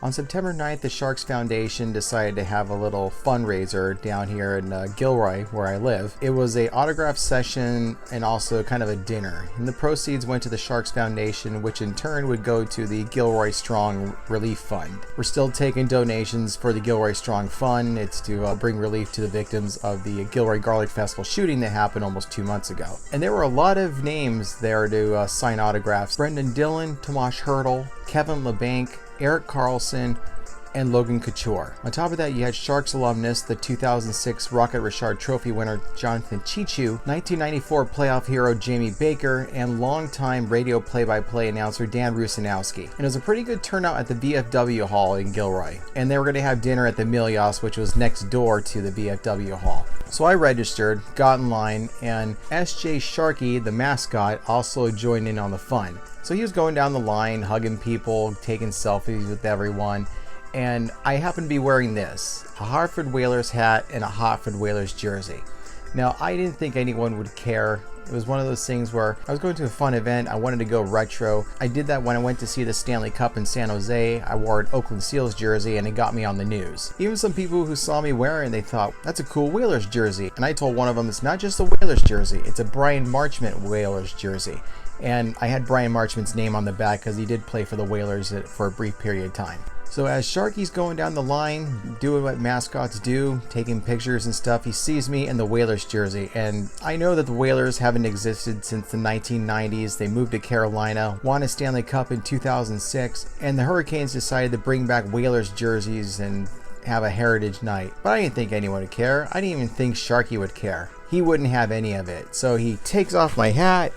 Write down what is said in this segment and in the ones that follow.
On September 9th, the Sharks Foundation decided to have a little fundraiser down here in Gilroy, where I live. It was a autograph session and also kind of a dinner. And the proceeds went to the Sharks Foundation, which in turn would go to the Gilroy Strong Relief Fund. We're still taking donations for the Gilroy Strong Fund. It's to bring relief to the victims of the Gilroy Garlic Festival shooting that happened almost 2 months ago. And there were a lot of names there to sign autographs. Brendan Dillon, Tomas Hertl, Kevin LeBanc, Eric Carlson, and Logan Couture. On top of that, you had Sharks alumnus, the 2006 Rocket Richard Trophy winner Jonathan Chichu, 1994 playoff hero Jamie Baker, and longtime radio play-by-play announcer Dan Rusanowski. And it was a pretty good turnout at the VFW Hall in Gilroy. And they were going to have dinner at the Milios, which was next door to the VFW Hall. So I registered, got in line, and SJ Sharkie, the mascot, also joined in on the fun. So he was going down the line, hugging people, taking selfies with everyone, and I happened to be wearing this, a Hartford Whalers hat and a Hartford Whalers jersey. Now, I didn't think anyone would care. It was one of those things where I was going to a fun event, I wanted to go retro. I did that when I went to see the Stanley Cup in San Jose. I wore an Oakland Seals jersey and it got me on the news. Even some people who saw me wearing, they thought, that's a cool Whalers jersey. And I told one of them, it's not just a Whalers jersey, it's a Brian Marchment Whalers jersey. And I had Brian Marchment's name on the back because he did play for the Whalers for a brief period of time. So as Sharkie's going down the line, doing what mascots do, taking pictures and stuff, he sees me in the Whalers jersey. And I know that the Whalers haven't existed since the 1990s. They moved to Carolina, won a Stanley Cup in 2006, and the Hurricanes decided to bring back Whalers jerseys and have a heritage night. But I didn't think anyone would care. I didn't even think Sharkie would care. He wouldn't have any of it. So he takes off my hat,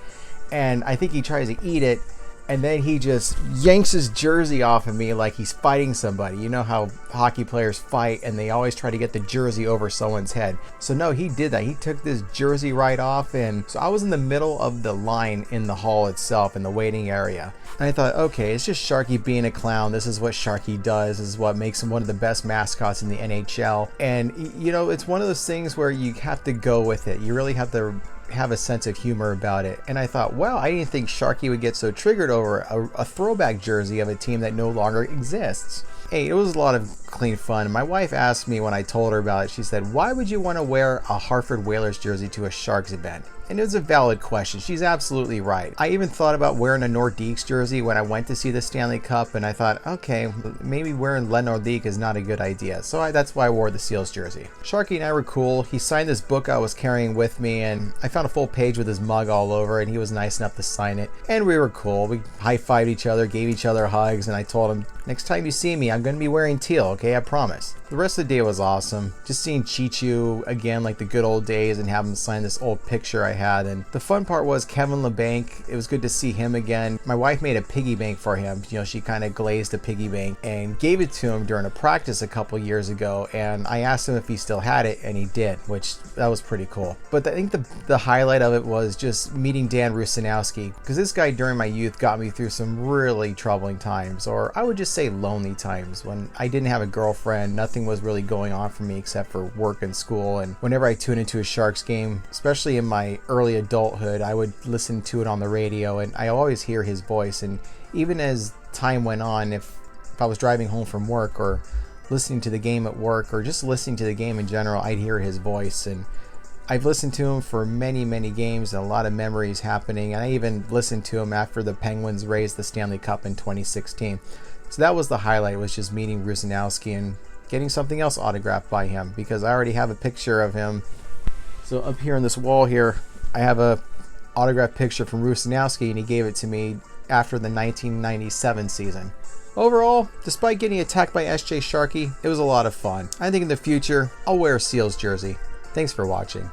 and I think he tries to eat it, and then he just yanks his jersey off of me like he's fighting somebody. You know how hockey players fight and they always try to get the jersey over someone's head. So no, he did that. He took this jersey right off, and so I was in the middle of the line in the hall itself, in the waiting area. And I thought, okay, it's just Sharkie being a clown. This is what Sharkie does. This is what makes him one of the best mascots in the NHL. And you know, it's one of those things where you have to go with it. You really have to have a sense of humor about it. And I thought, wow, I didn't think Sharkie would get so triggered over a throwback jersey of a team that no longer exists. Hey, it was a lot of clean fun. My wife asked me when I told her about it, she said, why would you want to wear a Hartford Whalers jersey to a Sharks event? And it was a valid question. She's absolutely right. I even thought about wearing a Nordiques jersey when I went to see the Stanley Cup, and I thought, okay, maybe wearing Le Nordique is not a good idea. So that's why I wore the Seals jersey. Sharkie and I were cool. He signed this book I was carrying with me, and I found a full page with his mug all over, and he was nice enough to sign it. And we were cool. We high-fived each other, gave each other hugs, and I told him, next time you see me, I'm going to be wearing teal, okay? I promise. The rest of the day was awesome. Just seeing Chichu again like the good old days and have him sign this old picture I had. And the fun part was Kevin LeBanc. It was good to see him again. My wife made a piggy bank for him. You know, she kind of glazed a piggy bank and gave it to him during a practice a couple years ago. And I asked him if he still had it, and he did, which that was pretty cool. But I think the highlight of it was just meeting Dan Rusanowski, because this guy during my youth got me through some really troubling times, or I would just say lonely times, when I didn't have a girlfriend. Nothing was really going on for me except for work and school. And whenever I tuned into a Sharks game, especially in my early adulthood, I would listen to it on the radio, and I always hear his voice. And even as time went on, if I was driving home from work or listening to the game at work or just listening to the game in general, I'd hear his voice. And I've listened to him for many, many games, and a lot of memories happening. And I even listened to him after the Penguins raised the Stanley Cup in 2016. So that was the highlight, was just meeting Rusanowski and getting something else autographed by him, because I already have a picture of him. So up here on this wall here, I have a autographed picture from Rusanowski, and he gave it to me after the 1997 season. Overall, despite getting attacked by SJ Sharkie, it was a lot of fun. I think in the future, I'll wear a Seals jersey. Thanks for watching.